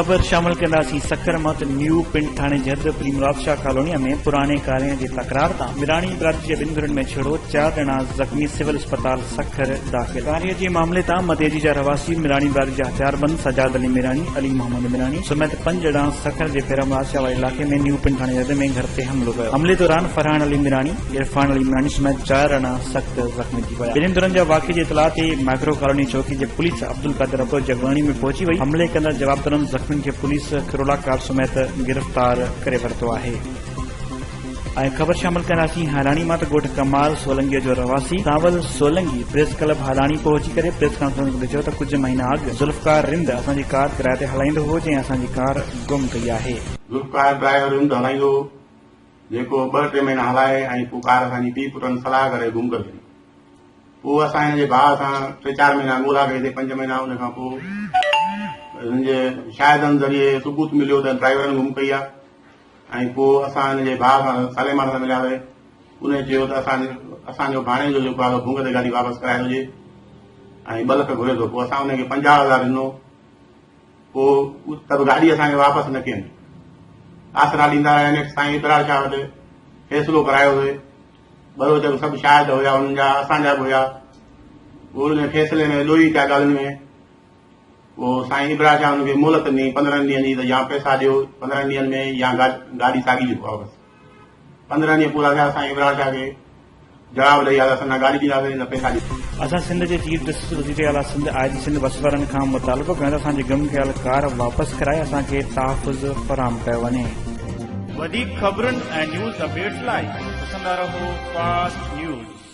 ख़बर शामिल कंदासीं सखर मत न्यू पिंड थाने जद प्रीमराज शाह कॉलोनी में पुराने कार्य की तकरार तां मिरानी बिरादरी के ॿिनि धुरनि में छेड़ो 4 ॼणा ज़ख़्मी सिविल अस्पताल सखर दाख़िल। कार्य के मामले तां मतेजी जा रवासी मिरानी बिरादरी जा हथियारबंद सजाद अली मिरानी अली मोहम्मद मिरानी समेत 5 ॼणा सखर के प्रीमराज शाह वाले इलाके में न्यू पिंड थाने जद में घर ते हमलो कयो। हमले दौरान फरहान अली मिरानी इरफान अली मिरानी समेत 4 ॼणा सख्त ज़ख़्मी थी विया। ॿिन्हिनि धुरनि जा वाक़े जी इतला ते माइक्रो कॉलोनी चौकी जे पुलिस अब्दुल कादिर अब्दुल जगवानी में पहुंची वई। हमले कंदड़ जवाबदारनि ज़ख़्मियुनि खे पुलिस किरोला कार समेत गिरफ्तार करे वरितो आहे। खबर शामिल कंदासीं हालाणी मां गोठ कमाल सोलंगी जो रवासी सावल सोलंगी प्रेस क्लब हालाणी पहुची करे प्रेस कॉन्फ्रेंस में चयो त कुछ महीना अॻु ज़ुल्फकार रिंद असांजी कार किराए ते हलाईंदो हो जंहिं असांजी कार गुम कई आहे। ज़ुल्फकार ड्राइवर रिंद हलाईंदो जेको 2-3 महीना हलाए ऐं पोइ कार असांजी पीउ पुटनि सलाह करे गुम करे छॾी। पोइ असां हिन जे भाउ सां 3-4 महीना ॻोल्हा कईसीं 5 महीना उन खां पोइ हिनजे शाहिदनि ज़रिए सबूत मिलियो त ड्राइवरनि गुम कई आहे ऐं पोइ असां हिन जे भाउ सां सलेमान सां मिलियासीं। उन चयो त असांजो भाणे जो जेको आहे भुंग ते गाॾी वापसि कराए हुजे ऐं 2 लख घुरे थो। पोइ असां हुनखे 50,000 ॾिनो। पोइ त बि गाॾी असांखे वापसि न कयनि। आसरा ॾींदा रहिया साईं इब्रार शाह वटि फ़ैसिलो करायोसीं। बरोबर सभु शाहिद हुया हुननि जा असांजा बि हुया। उन फ़ैसिले में ॾोही पिया ॻाल्हियुनि में पोइ साईं इब्रार शाह हुनखे मोहलत ॾिनी 15 ॾींहंनि जी त या पैसा ॾियो 15 ॾींहंनि में या गाॾी साॻी ॾियो वापसि। 15 ॾींहं पूरा थिया साईं इब्रार शाह खे जवाब ॾेई असां न गाॾी ॾींदासीं न पैसा ॾींदासीं। असां सिंध के चीफ जस्टिस वज़ीर आला सिंध आईजी सिंध बस वारनि खां मुतालबो कयूं त असांजी गुम कयल कार वापसि कराए असांखे तहफ़ुज़ फराहम कयो वञे। वधीक ख़बरुनि ऐं न्यूज़ अपडेट्स लाइ ॾिसंदा रहो फास्ट न्यूज़।